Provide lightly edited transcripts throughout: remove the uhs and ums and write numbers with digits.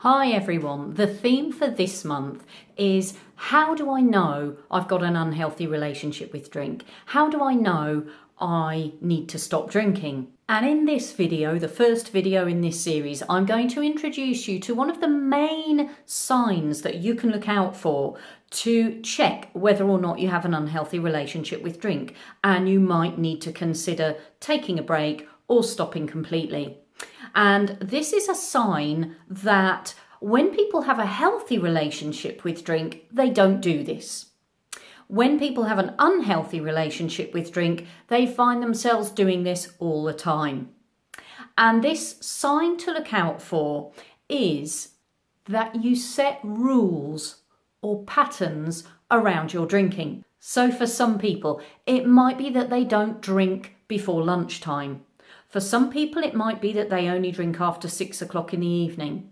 Hi everyone, the theme for this month is how do I know I've got an unhealthy relationship with drink? How do I know I need to stop drinking? And in this video, the first video in this series, I'm going to introduce you to one of the main signs that you can look out for to check whether or not you have an unhealthy relationship with drink, and you might need to consider taking a break or stopping completely. And this is a sign that when people have a healthy relationship with drink, they don't do this. When people have an unhealthy relationship with drink, they find themselves doing this all the time. And this sign to look out for is that you set rules or patterns around your drinking. So for some people, it might be that they don't drink before lunchtime. For some people, it might be that they only drink after 6 o'clock in the evening.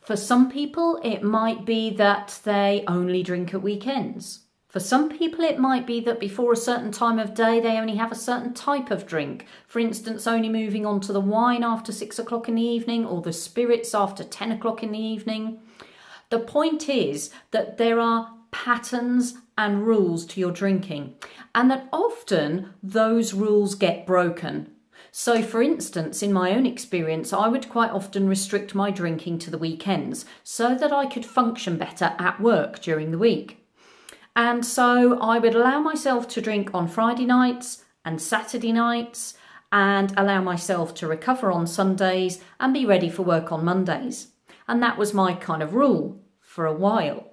For some people, it might be that they only drink at weekends. For some people, it might be that before a certain time of day, they only have a certain type of drink. For instance, only moving on to the wine after 6 o'clock in the evening or the spirits after 10 o'clock in the evening. The point is that there are patterns and rules to your drinking, and that often those rules get broken. So for instance, in my own experience, I would quite often restrict my drinking to the weekends so that I could function better at work during the week. And so I would allow myself to drink on Friday nights and Saturday nights and allow myself to recover on Sundays and be ready for work on Mondays. And that was my kind of rule for a while.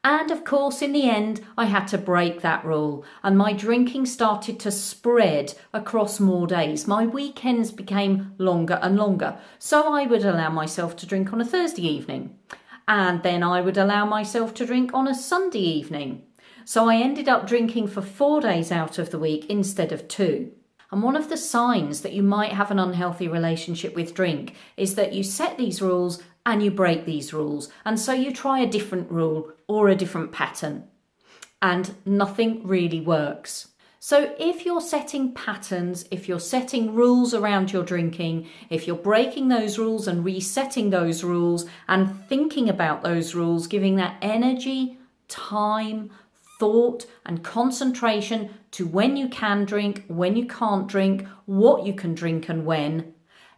And of course, in the end, I had to break that rule and my drinking started to spread across more days. My weekends became longer and longer. So I would allow myself to drink on a Thursday evening, and then I would allow myself to drink on a Sunday evening. So I ended up drinking for 4 days out of the week instead of 2. And one of the signs that you might have an unhealthy relationship with drink is that you set these rules and you break these rules. And so you try a different rule or a different pattern, and nothing really works. So if you're setting patterns, if you're setting rules around your drinking, if you're breaking those rules and resetting those rules and thinking about those rules, giving that energy, time, thought and concentration to when you can drink, when you can't drink, what you can drink and when,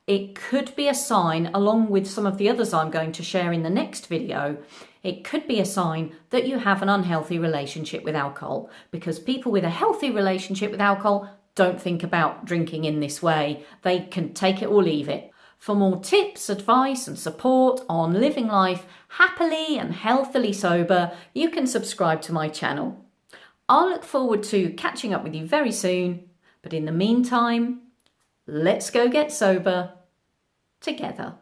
it could be a sign, along with some of the others I'm going to share in the next video, it could be a sign that you have an unhealthy relationship with alcohol, because people with a healthy relationship with alcohol don't think about drinking in this way. They can take it or leave it. For more tips, advice and support on living life happily and healthily sober, you can subscribe to my channel. I'll look forward to catching up with you very soon, but in the meantime, let's go get sober together.